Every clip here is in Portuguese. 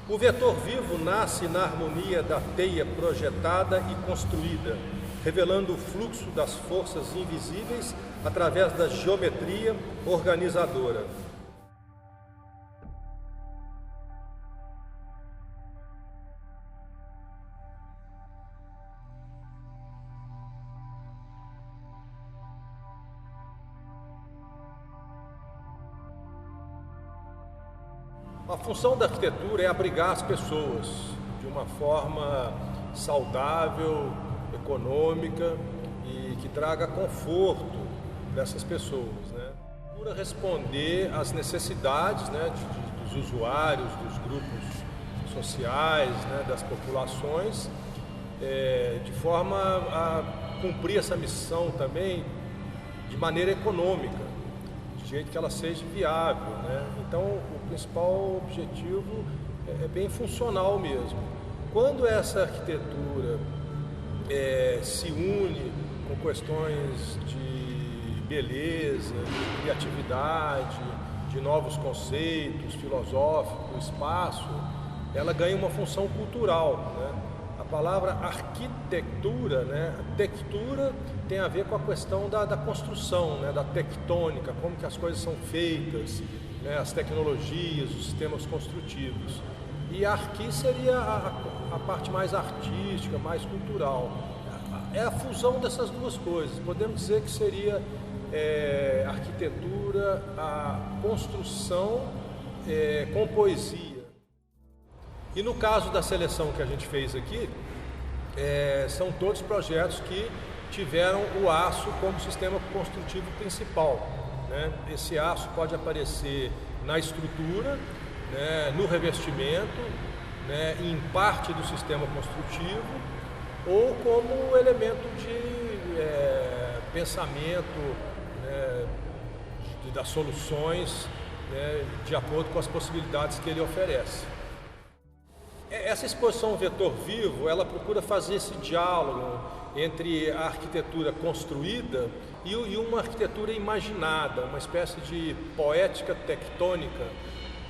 O vetor vivo nasce na harmonia da teia projetada e construída, revelando o fluxo das forças invisíveis através da geometria organizadora. A função da arquitetura é abrigar as pessoas de uma forma saudável, econômica e que traga conforto dessas pessoas, né? Procura responder às necessidades, né, dos usuários, dos grupos sociais, né, das populações, de forma a cumprir essa missão também de maneira econômica, de jeito que ela seja viável, né? Então, o principal objetivo é bem funcional mesmo. Quando essa arquitetura se une com questões de beleza, de criatividade, de novos conceitos filosóficos, espaço, ela ganha uma função cultural, né? A palavra arquitetura, né? A textura tem a ver com a questão da construção, né? Da tectônica, como que as coisas são feitas, né? As tecnologias, os sistemas construtivos. E arqui seria a parte mais artística, mais cultural. É a fusão dessas duas coisas. Podemos dizer que seria arquitetura, a construção com poesia. E no caso da seleção que a gente fez aqui, são todos projetos que tiveram o aço como sistema construtivo principal, né? Esse aço pode aparecer na estrutura, né, no revestimento, né, em parte do sistema construtivo, ou como elemento de pensamento, né, das soluções, né, de acordo com as possibilidades que ele oferece. Essa exposição Vetor Vivo, ela procura fazer esse diálogo entre a arquitetura construída e uma arquitetura imaginada, uma espécie de poética tectônica,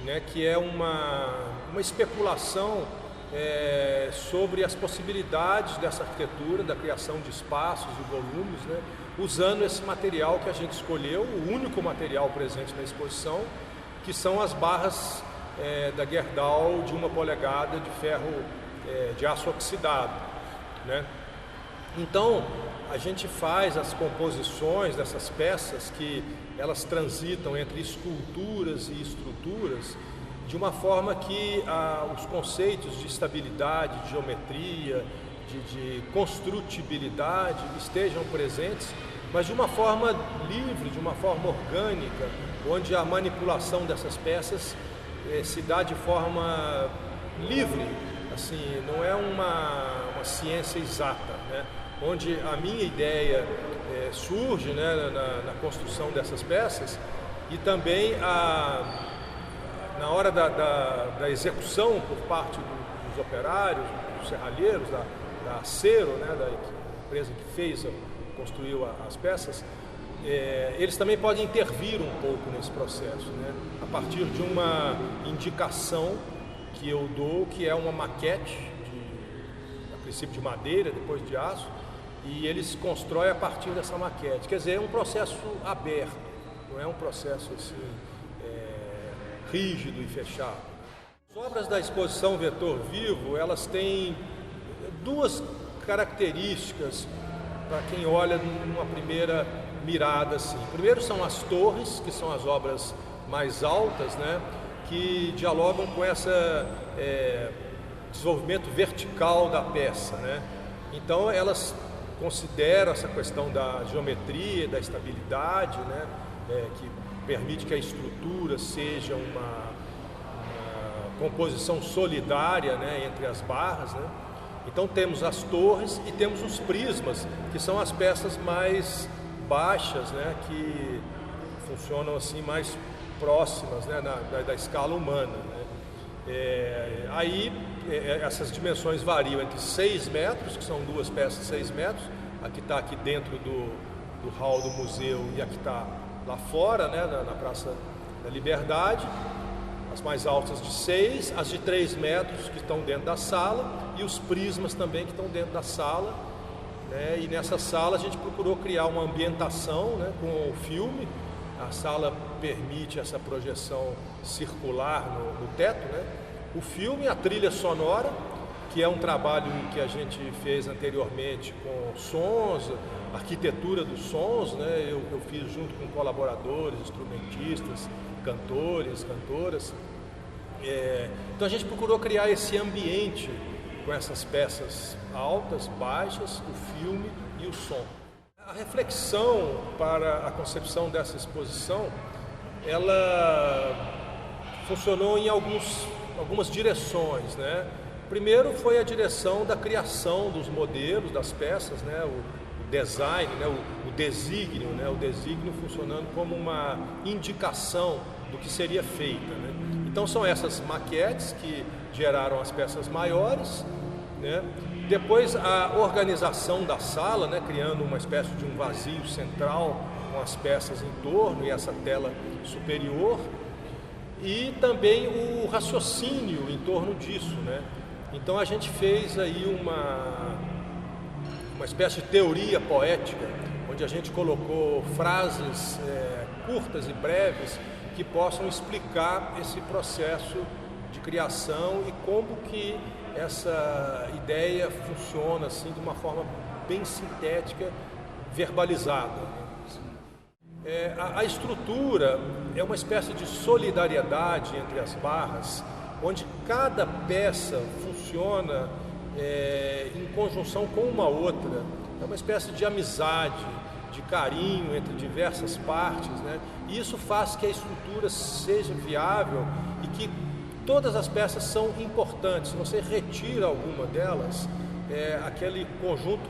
né, que é uma especulação sobre as possibilidades dessa arquitetura, da criação de espaços e volumes, né, usando esse material que a gente escolheu, o único material presente na exposição, que são as barras da Gerdau de 1 polegada de ferro de aço oxidado, né? Então, a gente faz as composições dessas peças que elas transitam entre esculturas e estruturas de uma forma que os conceitos de estabilidade, de geometria, de construtibilidade estejam presentes, mas de uma forma livre, de uma forma orgânica, onde a manipulação dessas peças se dá de forma livre, assim, não é uma ciência exata, né? Onde a minha ideia surge, né, na construção dessas peças e também na hora da execução por parte dos operários, dos serralheiros, da Acero, né, da empresa que construiu as peças, eles também podem intervir um pouco nesse processo, né, a partir de uma indicação que eu dou, que é uma maquete, a princípio de madeira, depois de aço, e eles constroem a partir dessa maquete. Quer dizer, é um processo aberto, não é um processo assim, rígido e fechado. As obras da exposição Vetor Vivo, elas têm duas características para quem olha numa primeira mirada assim. Primeiro são as torres, que são as obras mais altas, né, que dialogam com esse desenvolvimento vertical da peça, né? Então elas consideram essa questão da geometria, da estabilidade, né, que permite que a estrutura seja uma composição solidária, né, entre as barras, né? Então temos as torres e temos os prismas, que são as peças mais baixas, né, que funcionam assim mais próximas, né, da escala humana, né? Aí essas dimensões variam entre 6 metros, que são duas peças de 6 metros, a que está aqui dentro do hall do museu e a que está lá fora, né, na Praça da Liberdade. as mais altas de 6, as de 3 metros que estão dentro da sala e os prismas também que estão dentro da sala, né? E nessa sala a gente procurou criar uma ambientação, né, com o filme. A sala permite essa projeção circular no teto, né? O filme, a trilha sonora, que é um trabalho que a gente fez anteriormente com sons, arquitetura dos sons, né? Eu fiz junto com colaboradores, instrumentistas, cantores, cantoras. Então a gente procurou criar esse ambiente com essas peças altas, baixas, o filme e o som. A reflexão para a concepção dessa exposição, ela funcionou em algumas direções, né? Primeiro foi a direção da criação dos modelos, das peças, né? O design, né? O desígnio, né? O desígnio funcionando como uma indicação do que seria feita, né? Então são essas maquetes que geraram as peças maiores, né? Depois a organização da sala, né? Criando uma espécie de um vazio central com as peças em torno e essa tela superior, e também o raciocínio em torno disso, né? Então a gente fez aí uma espécie de teoria poética, onde a gente colocou frases curtas e breves que possam explicar esse processo de criação e como que essa ideia funciona assim de uma forma bem sintética, verbalizada. A estrutura é uma espécie de solidariedade entre as barras, onde cada peça funciona em conjunção com uma outra. É uma espécie de amizade, de carinho entre diversas partes, né? E isso faz que a estrutura seja viável e que todas as peças são importantes. Se você retira alguma delas, aquele conjunto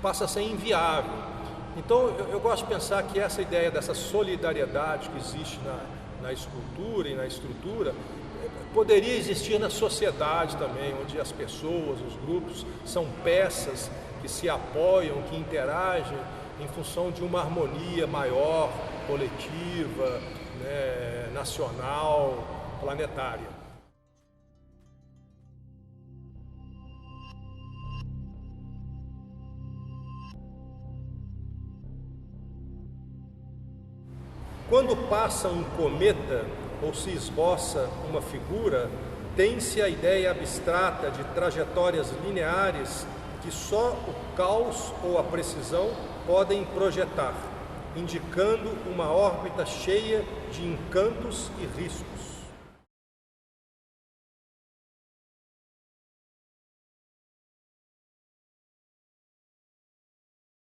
passa a ser inviável. Então eu gosto de pensar que essa ideia dessa solidariedade que existe na escultura e na estrutura poderia existir na sociedade também, onde as pessoas, os grupos são peças que se apoiam, que interagem em função de uma harmonia maior, coletiva, né, nacional, planetária. Quando passa um cometa ou se esboça uma figura, tem-se a ideia abstrata de trajetórias lineares que só o caos ou a precisão podem projetar, indicando uma órbita cheia de encantos e riscos.